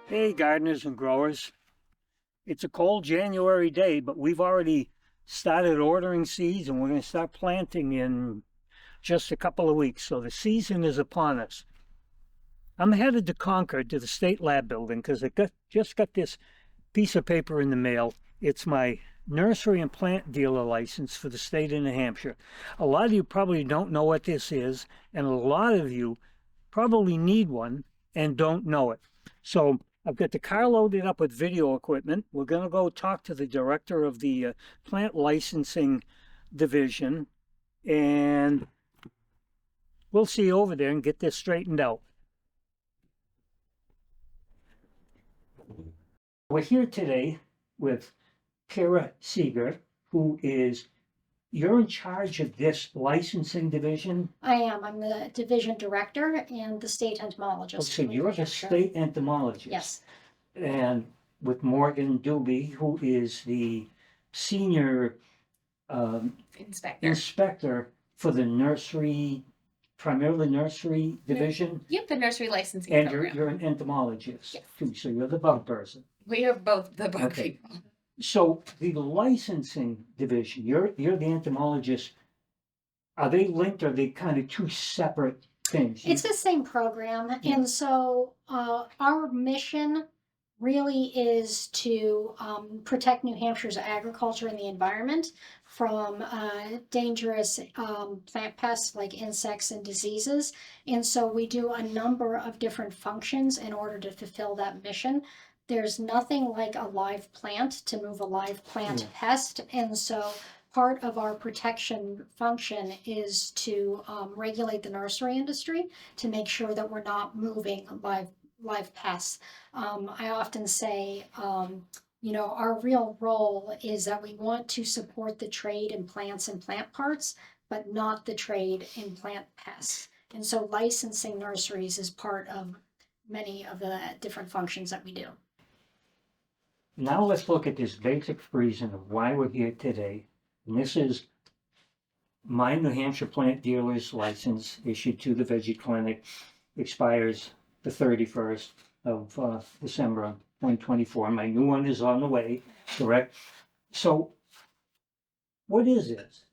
Hey, gardeners and growers. It's a cold January day, but we've already started ordering seeds and we're going to start planting in just a couple of weeks. So the season is upon us. I'm headed to Concord to the state lab building because just got this piece of paper in the mail. It's my nursery and plant dealer license for the state of New Hampshire. A lot of you probably don't know what this is, and a lot of you probably need one and don't know it. So I've got the car loaded up with video equipment. We're going to go talk to the director of the plant licensing division, and we'll see you over there and get this straightened out. We're here today with Kara Seeger, who is, you're in charge of this licensing division. I am. I'm the division director and the state entomologist. So you're the state entomologist. Yes. And with Morgan Doobie, who is the senior inspector for the nursery, primarily nursery division. Yep, the nursery licensing And program. you're an entomologist Yes. too, so you're the bug person. We are both the bug Okay. people. So the licensing division, you're the entomologist. Are they linked, or are they kind of two separate things? It's the same program. And so our mission really is to protect New Hampshire's agriculture and the environment from dangerous plant pests like insects and diseases. And so we do a number of different functions in order to fulfill that mission. There's nothing like a live plant to move a live plant pest. And so part of our protection function is to regulate the nursery industry to make sure that we're not moving live pests. I often say, our real role is that we want to support the trade in plants and plant parts, but not the trade in plant pests. And so licensing nurseries is part of many of the different functions that we do. Now let's look at this basic reason of why we're here today. And this is my New Hampshire Plant Dealer's license issued to the Veggie Clinic, expires the 31st of December 2024. My new one is on the way, correct? So what is this?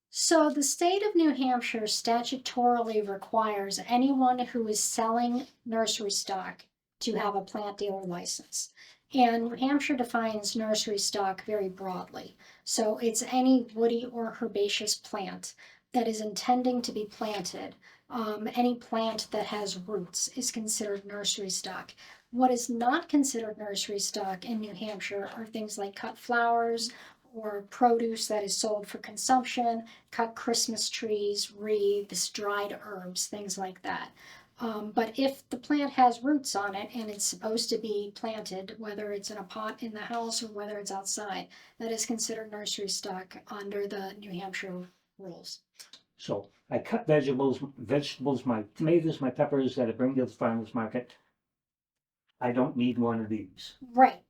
So the state of New Hampshire statutorily requires anyone who is selling nursery stock to have a plant dealer license. And New Hampshire defines nursery stock very broadly. So it's any woody or herbaceous plant that is intending to be planted. Any plant that has roots is considered nursery stock. What is not considered nursery stock in New Hampshire are things like cut flowers or produce that is sold for consumption, cut Christmas trees, wreaths, dried herbs, things like that. But if the plant has roots on it and it's supposed to be planted, whether it's in a pot in the house or whether it's outside, that is considered nursery stock under the New Hampshire rules. So I cut vegetables, my tomatoes, my peppers that I bring to the farmer's market. I don't need one of these. Right.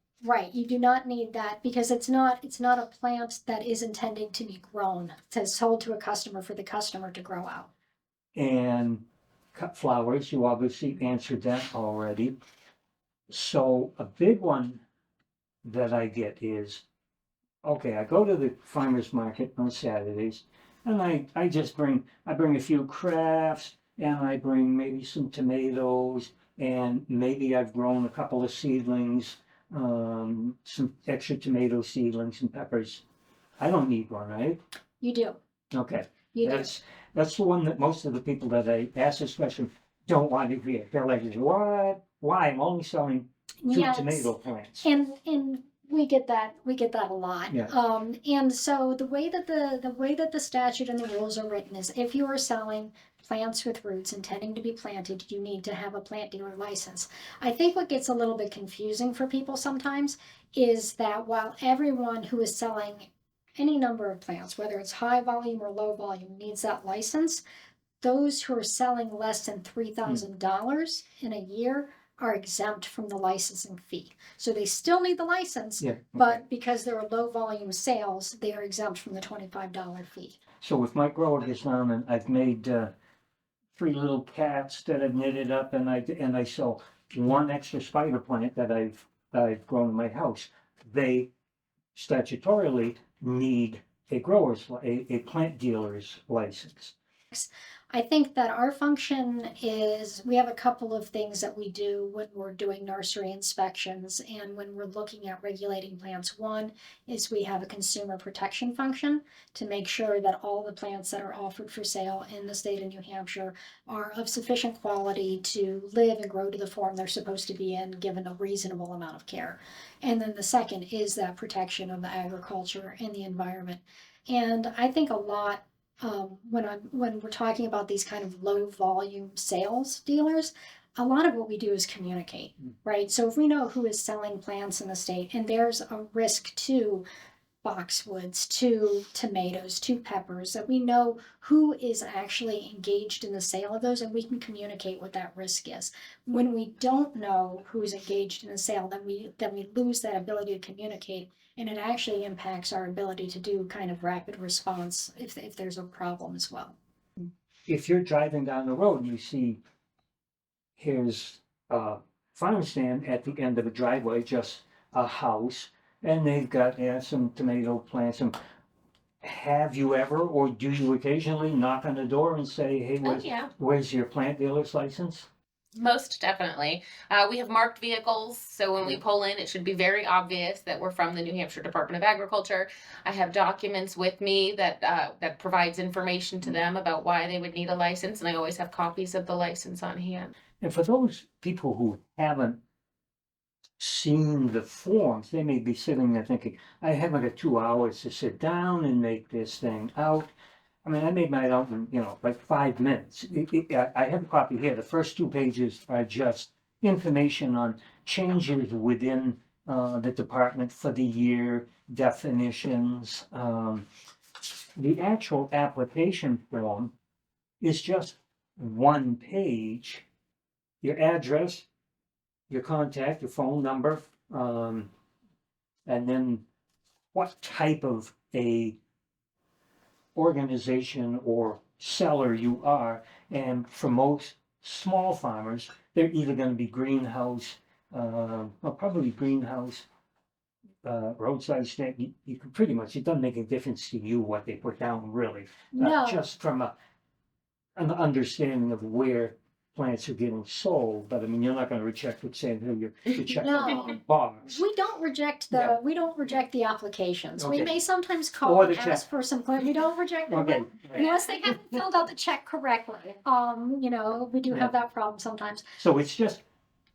You do not need that because it's not a plant that is intending to be grown. It's sold to a customer for the customer to grow out. And cut flowers, you obviously answered that already. So a big one that I get is, okay, I go to the farmer's market on Saturdays, and I bring a few crafts, and I bring maybe some tomatoes, and maybe I've grown a couple of seedlings, some extra tomato seedlings and peppers. I don't need one, right? You do. Okay. You do. That's the one that most of the people that I ask this question don't want to hear. They're like, what? Why? I'm only selling two tomato plants. And we get that a lot. Yeah. And so the way that the statute and the rules are written is if you are selling plants with roots intending to be planted, you need to have a plant dealer license. I think what gets a little bit confusing for people sometimes is that while everyone who is selling any number of plants, whether it's high volume or low volume, needs that license, those who are selling less than $3,000 in a year are exempt from the licensing fee. So they still need the license, but because there are low volume sales, they are exempt from the $25 fee. So with my grower gets down, and I've made 3 little cats that I've knitted up, and I sell one extra spider plant that I've grown in my house, they statutorily need a a plant dealer's license. I think that our function is, we have a couple of things that we do when we're doing nursery inspections and when we're looking at regulating plants. One is we have a consumer protection function to make sure that all the plants that are offered for sale in the state of New Hampshire are of sufficient quality to live and grow to the form they're supposed to be in, given a reasonable amount of care. And then the second is that protection of the agriculture and the environment. And I think a lot, when we're talking about these kind of low volume sales dealers, a lot of what we do is communicate, right? So if we know who is selling plants in the state and there's a risk to boxwoods, to tomatoes, to peppers, that we know who is actually engaged in the sale of those and we can communicate what that risk is. When we don't know who's engaged in the sale, then we lose that ability to communicate. And it actually impacts our ability to do kind of rapid response if there's a problem as well. If you're driving down the road and you see, here's a farm stand at the end of a driveway, just a house, and they've got some tomato plants. And have you ever, or do you occasionally knock on the door and say, hey, Oh, yeah. where's your plant dealer's license? Most definitely. We have marked vehicles, so when we pull in, it should be very obvious that we're from the New Hampshire Department of Agriculture. I have documents with me that provides information to them about why they would need a license, and I always have copies of the license on hand. And for those people who haven't seen the forms, they may be sitting there thinking, I haven't got 2 hours to sit down and make this thing out. I mean, I made mine out in, like 5 minutes. I have a copy here. The first 2 pages are just information on changes within the department for the year, definitions. The actual application form is just 1 page. Your address, your contact, your phone number, and then what type of a organization or seller you are. And for most small farmers, they're either going to be greenhouse, or probably greenhouse, roadside stand. You can pretty much, it doesn't make a difference to you what they put down, really. No. Just from an understanding of where plants are getting sold, but I mean, you're not going to reject it saying, hey, you check No. the box. We don't reject the applications. We Okay. may sometimes Or call the and ask check. for some we don't reject them Okay. unless they haven't filled out the check correctly. We do have that problem sometimes. So it's just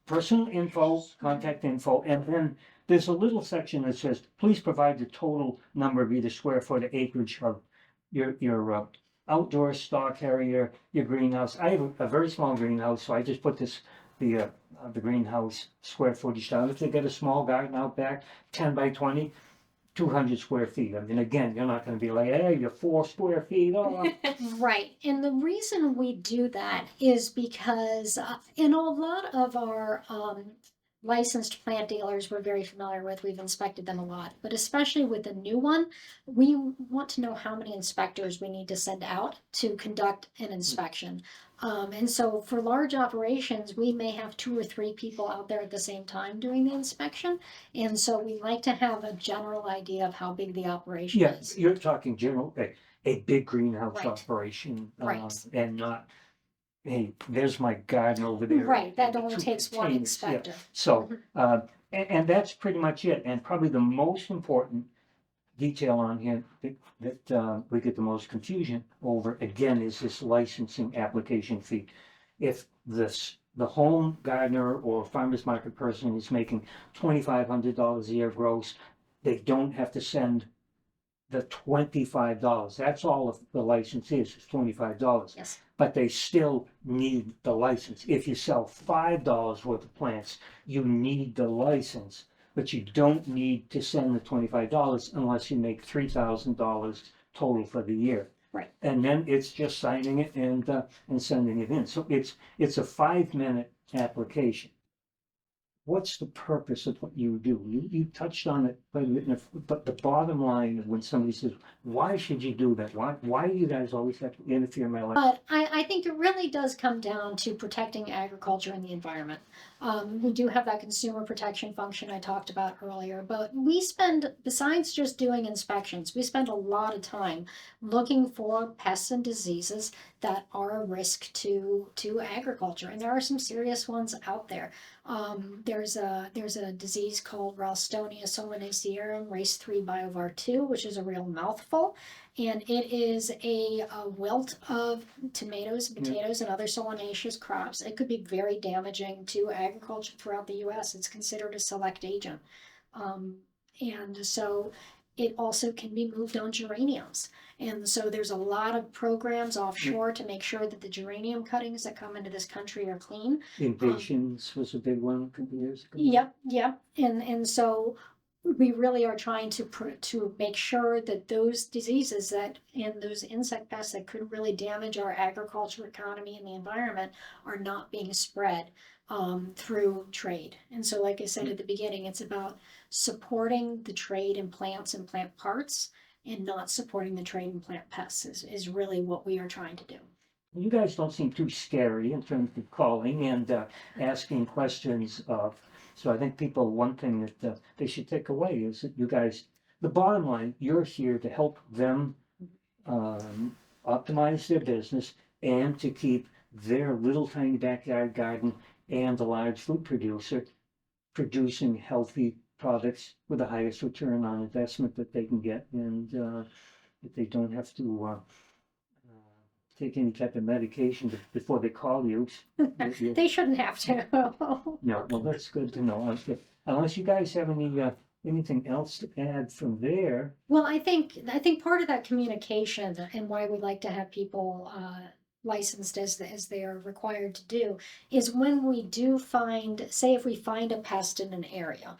personal info, contact info, and then there's a little section that says, please provide the total number of either square foot or acreage of your outdoor stock area, your greenhouse. I have a very small greenhouse, so I just put the greenhouse square footage down. If they get a small garden out back, 10 by 20, 200 square feet. I mean, again, you're not going to be like, hey, you're 4 square feet. Oh. Right. And the reason we do that is because in a lot of our licensed plant dealers we're very familiar with, we've inspected them a lot, but especially with the new one, we want to know how many inspectors we need to send out to conduct an inspection. And so for large operations, we may have 2 or 3 people out there at the same time doing the inspection. And so we like to have a general idea of how big the operation Yes, is. you're talking general, a big greenhouse Right. operation, Right. and not, hey, there's my garden over there. Right, that only 2 takes one containers, yeah. inspector. So, and that's pretty much it. And probably the most important detail on here that we get the most confusion over, again, is this licensing application fee. If the home gardener or farmer's market person is making $2,500 a year gross, they don't have to send the $25. That's all of the license is $25. Yes. But they still need the license. If you sell $5 worth of plants, you need the license, but you don't need to send the $25 unless you make $3,000 total for the year. Right. And then it's just signing it and sending it in. So it's a 5-minute application. what's the purpose of what you do? You touched on it, but the bottom line is when somebody says, why should you do that? Why do you guys always have to interfere in my life? But I think it really does come down to protecting agriculture and the environment. We do have that consumer protection function I talked about earlier, but we spend, besides just doing inspections, we spend a lot of time looking for pests and diseases that are a risk to agriculture, and there are some serious ones out there. There's a disease called Ralstonia solanacearum race 3 biovar 2, which is a real mouthful. And it is a wilt of tomatoes, potatoes, and other solanaceous crops. It could be very damaging to agriculture throughout the U.S. It's considered a select agent. And so it also can be moved on geraniums. And so there's a lot of programs offshore to make sure that the geranium cuttings that come into this country are clean. Invasions was a big one a couple years ago. Yep. And so we really are trying to make sure that those diseases that and those insect pests that could really damage our agriculture economy and the environment are not being spread through trade. And so, like I said at the beginning, it's about supporting the trade in plants and plant parts and not supporting the trade in plant pests is really what we are trying to do. You guys don't seem too scary in terms of calling and asking questions of. So I think people, one thing that they should take away is that you guys, the bottom line, you're here to help them optimize their business and to keep their little tiny backyard garden and the large food producer producing healthy products with the highest return on investment that they can get, and that they don't have to take any type of medication before they call you. They shouldn't have to. No, well, that's good to know. Unless you guys have anything else to add from there. Well, I think part of that communication and why we like to have people licensed as they are required to do is when we do find, say, if we find a pest in an area,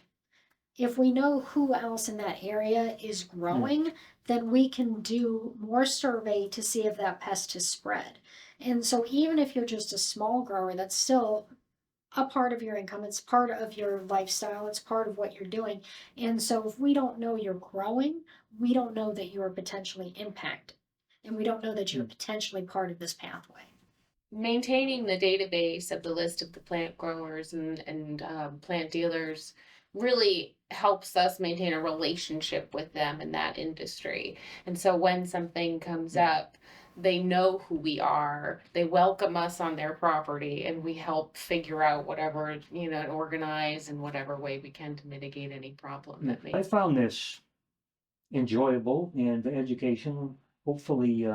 if we know who else in that area is growing, then we can do more survey to see if that pest has spread. And so even if you're just a small grower, that's still a part of your income. It's part of your lifestyle. It's part of what you're doing. And so if we don't know you're growing, we don't know that you're potentially impacted. And we don't know that you're potentially part of this pathway. Maintaining the database of the list of the plant growers and plant dealers really helps us maintain a relationship with them in that industry. And so when something comes up, they know who we are, they welcome us on their property, and we help figure out whatever, and organize in whatever way we can to mitigate any problem that may. I found this enjoyable and educational. Hopefully,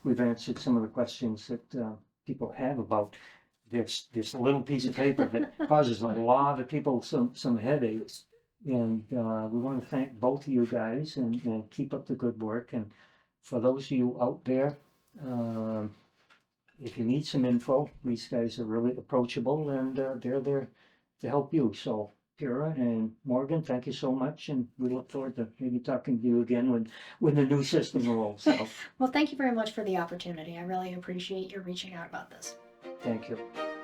we've answered some of the questions that people have about this little piece of paper that causes a lot of people some headaches. And we want to thank both of you guys and keep up the good work. And for those of you out there, if you need some info, these guys are really approachable and they're there to help you. So Kira and Morgan, thank you so much, and we look forward to maybe talking to you again when the new system rolls. So, Well, thank you very much for the opportunity. I really appreciate your reaching out about this. thank you.